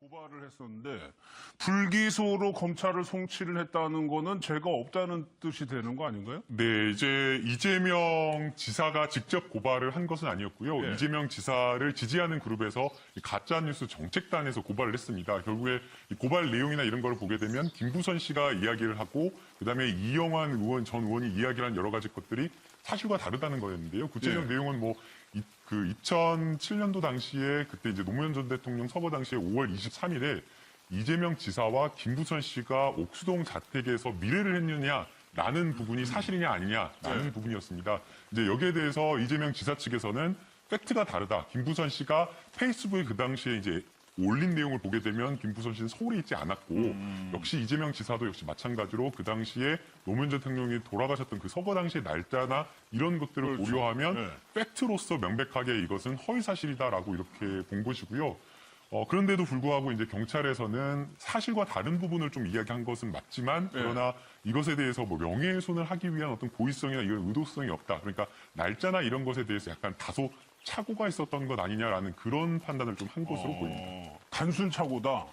고발을 했었는데 불기소로 검찰을 송치를 했다는 거는 죄가 없다는 뜻이 되는 거 아닌가요? 네, 이제 이재명 지사가 직접 고발을 한 것은 아니었고요. 네. 이재명 지사를 지지하는 그룹에서 가짜뉴스 정책단에서 고발을 했습니다. 결국에 이 고발 내용이나 이런 걸 보게 되면 김부선 씨가 이야기를 하고 그다음에 이영환 의원 전 의원이 이야기를 한 여러 가지 것들이 사실과 다르다는 거였는데요. 구체적 네. 내용은 뭐 2007년도 당시에 그때 이제 노무현 전 대통령 서거 당시에 5월 23일에 이재명 지사와 김부선 씨가 옥수동 자택에서 미래를 했느냐라는 부분이 사실이냐 아니냐라는 부분이었습니다. 이제 여기에 대해서 이재명 지사 측에서는 팩트가 다르다. 김부선 씨가 페이스북에 그 당시에 이제 올린 내용을 보게 되면 김부선 씨는 서울에 있지 않았고 역시 이재명 지사도 역시 마찬가지로 그 당시에 노무현 전 대통령이 돌아가셨던 그 서거 당시의 날짜나 이런 것들을 그렇죠. 고려하면 네. 팩트로서 명백하게 이것은 허위 사실이다라고 이렇게 본 것이고요. 그런데도 불구하고 이제 경찰에서는 사실과 다른 부분을 좀 이야기한 것은 맞지만 그러나 이것에 대해서 뭐 명예훼손을 하기 위한 어떤 고의성이나 이런 의도성이 없다. 그러니까 날짜나 이런 것에 대해서 약간 다소 착오가 있었던 것 아니냐라는 그런 판단을 좀 한 것으로 보입니다. 단순 착오다.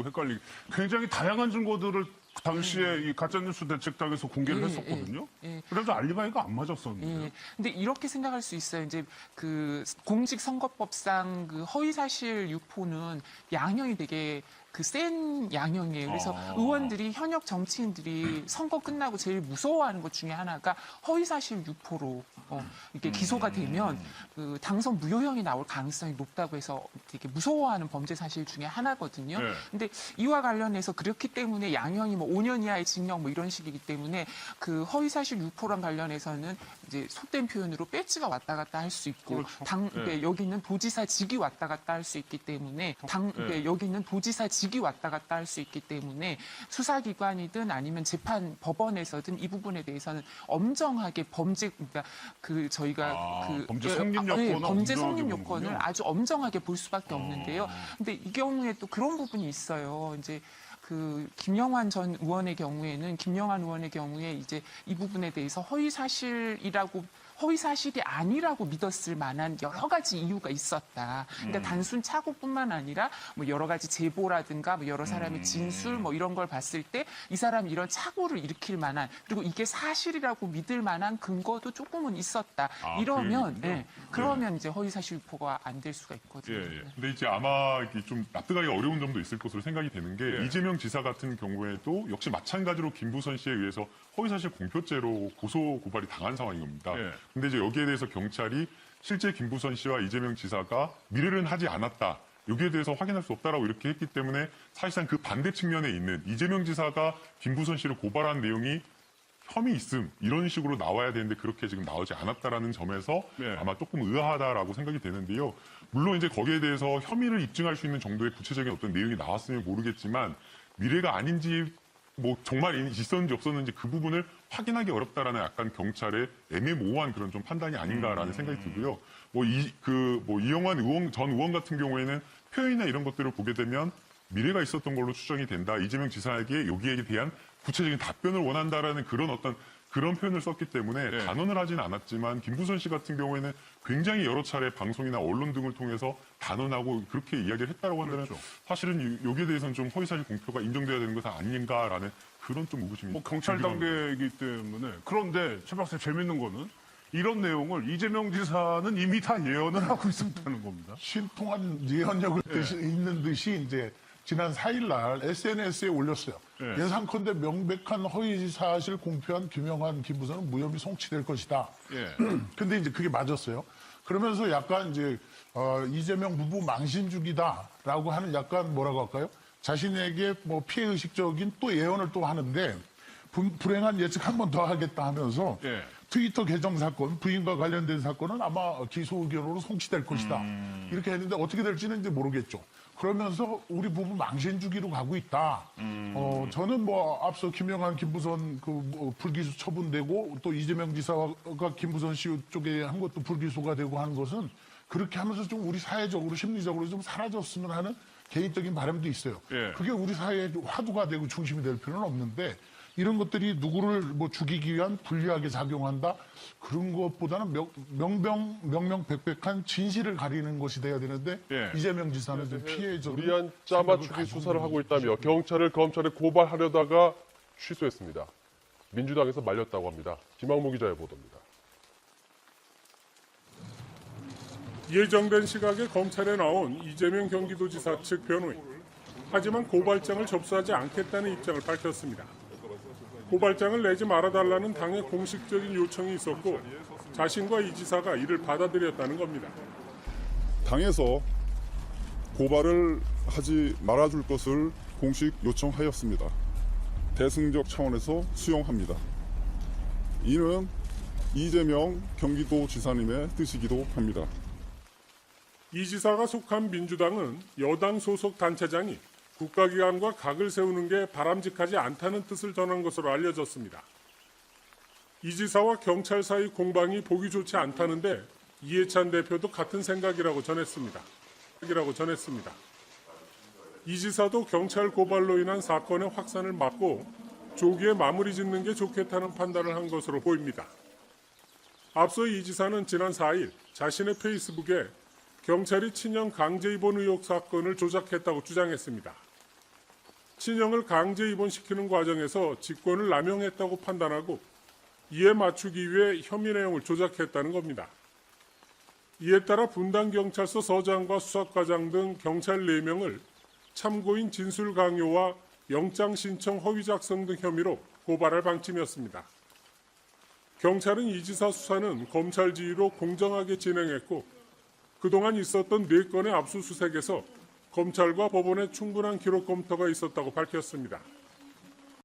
헷갈리게. 굉장히 다양한 증거들을 그 당시에 이 가짜뉴스 대책당에서 공개를 했었거든요. 그래도 알리바이가 안 맞았었는데. 근데 이렇게 생각할 수 있어요. 이제 그 공직선거법상 그 허위사실 유포는 양형이 되게 센 양형이에요. 그래서 의원들이 현역 정치인들이 선거 끝나고 제일 무서워하는 것 중에 하나가 허위사실 유포로 이렇게 기소가 되면 그 당선 무효형이 나올 가능성이 높다고 해서 되게 무서워하는 범죄 사실 중에 하나거든요. 근데 이와 관련해서 그렇기 때문에 양형이 뭐 5년 이하의 징역 뭐 이런 식이기 때문에 그 허위사실 유포랑 관련해서는 이제 속된 표현으로 배지가 왔다 갔다 할 수 있고 그렇죠. 여기 있는 도지사직이 왔다 갔다 할 수 있기 때문에 여기 있는 도지사직이 왔다 갔다 할 수 있기 때문에 수사기관이든 아니면 재판 법원에서든 이 부분에 대해서는 엄정하게 그러니까 저희가 범죄 성립 요건을 범죄 엄정하게 성립 보는군요. 요건을 아주 엄정하게 볼 수밖에 없는데요. 근데 이 경우에 또 그런 부분이 있어요. 이제 김영환 전 의원의 경우에는 김영환 의원의 경우에 이제 이 부분에 대해서 허위 사실이 아니라고 믿었을 만한 여러 가지 이유가 있었다. 그러니까 단순 착오뿐만 아니라 뭐 여러 가지 제보라든가 뭐 여러 사람의 진술 뭐 이런 걸 봤을 때 이 사람이 이런 착오를 일으킬 만한 그리고 이게 사실이라고 믿을 만한 근거도 조금은 있었다. 이러면 그러면 이제 허위 사실 유포가 안 될 수가 있거든요. 근데 이제 아마 이게 좀 납득하기 어려운 점도 있을 것으로 생각이 되는 게 이재명 지사 같은 경우에도 역시 마찬가지로 김부선 씨에 의해서 허위사실 공표죄로 고소 고발이 당한 상황인 겁니다. 근데 이제 여기에 대해서 경찰이 실제 김부선 씨와 이재명 지사가 미래는 하지 않았다. 여기에 대해서 확인할 수 없다라고 이렇게 했기 때문에 사실상 그 반대 측면에 있는 이재명 지사가 김부선 씨를 고발한 내용이 혐의 있음 이런 식으로 나와야 되는데 그렇게 지금 나오지 않았다라는 점에서 아마 조금 의아하다라고 생각이 되는데요. 물론 이제 거기에 대해서 혐의를 입증할 수 있는 정도의 구체적인 어떤 내용이 나왔으면 모르겠지만 미래가 아닌지 뭐 정말 있었는지 없었는지 그 부분을 확인하기 어렵다라는 약간 경찰의 애매모호한 그런 좀 판단이 아닌가라는 생각이 들고요. 이영환 전 의원 같은 경우에는 표현이나 이런 것들을 보게 되면 미래가 있었던 걸로 추정이 된다. 이재명 지사에게 여기에 대한 구체적인 답변을 원한다라는 그런 표현을 썼기 때문에 단언을 하진 않았지만 김부선 씨 같은 경우에는 굉장히 여러 차례 방송이나 언론 등을 통해서 단언하고 그렇게 이야기를 했다고 한다면 사실은 여기에 대해서는 좀 허위사실 공표가 인정돼야 되는 것은 아닌가라는 그런 좀 의구심이 경찰 단계이기 때문에. 그런데 최 박사님 재밌는 거는 이런 내용을 이재명 지사는 이미 다 예언을 하고 있었다는 겁니다. 신통한 예언력을 있는 듯이 이제 지난 4일 날 SNS에 올렸어요. 예상컨대 명백한 허위 사실 공표한 김영환, 김부선은 무혐의 송치될 것이다. 근데 이제 그게 맞았어요. 그러면서 약간 이제 이재명 부부 망신 중이다라고 하는 약간 뭐라고 할까요? 자신에게 뭐 피해 의식적인 또 예언을 또 하는데 불행한 예측 한 번 더 하겠다 하면서 트위터 계정 사건, 부인과 관련된 사건은 아마 기소 의견으로 송치될 것이다. 이렇게 했는데 어떻게 될지는 이제 모르겠죠. 그러면서 우리 부부 망신 주기로 가고 있다. 저는 뭐 앞서 김영환, 김부선 불기소 처분되고 또 이재명 지사가 김부선 씨 쪽에 한 것도 불기소가 되고 하는 것은 그렇게 하면서 좀 우리 사회적으로 심리적으로 좀 사라졌으면 하는 개인적인 바람도 있어요. 그게 우리 사회의 화두가 되고 중심이 될 필요는 없는데 이런 것들이 누구를 뭐 죽이기 위한 불리하게 작용한다 그런 것보다는 명명백백한 진실을 가리는 것이 돼야 되는데 예. 이재명 지사는 좀 피해자 무리한 짜맞추기 수사를 하고 있다며 경찰을 검찰에 고발하려다가 취소했습니다. 민주당에서 말렸다고 합니다. 김학무 기자의 보도입니다. 예정된 시각에 검찰에 나온 이재명 경기도지사 측 변호인. 하지만 고발장을 접수하지 않겠다는 입장을 밝혔습니다. 고발장을 내지 말아달라는 당의 공식적인 요청이 있었고 자신과 이 지사가 이를 받아들였다는 겁니다. 당에서 고발을 하지 말아줄 것을 공식 요청하였습니다. 대승적 차원에서 수용합니다. 이는 이재명 경기도지사님의 뜻이기도 합니다. 이 지사가 속한 민주당은 여당 소속 단체장이 국가기관과 각을 세우는 게 바람직하지 않다는 뜻을 전한 것으로 알려졌습니다. 이 지사와 경찰 사이 공방이 보기 좋지 않다는데 이해찬 대표도 같은 생각이라고 전했습니다. 이 지사도 경찰 고발로 인한 사건의 확산을 막고 조기에 마무리 짓는 게 좋겠다는 판단을 한 것으로 보입니다. 앞서 이 지사는 지난 4일 자신의 페이스북에 경찰이 친형 강제 입원 의혹 사건을 조작했다고 주장했습니다. 친형을 강제 입원시키는 과정에서 직권을 남용했다고 판단하고 이에 맞추기 위해 혐의 내용을 조작했다는 겁니다. 이에 따라 분당경찰서 서장과 수사과장 등 경찰 4명을 참고인 진술 강요와 영장 신청 허위 작성 등 혐의로 고발할 방침이었습니다. 경찰은 이 지사 수사는 검찰 지휘로 공정하게 진행했고 그동안 있었던 4건의 압수수색에서 검찰과 법원의 충분한 기록 검토가 있었다고 밝혔습니다.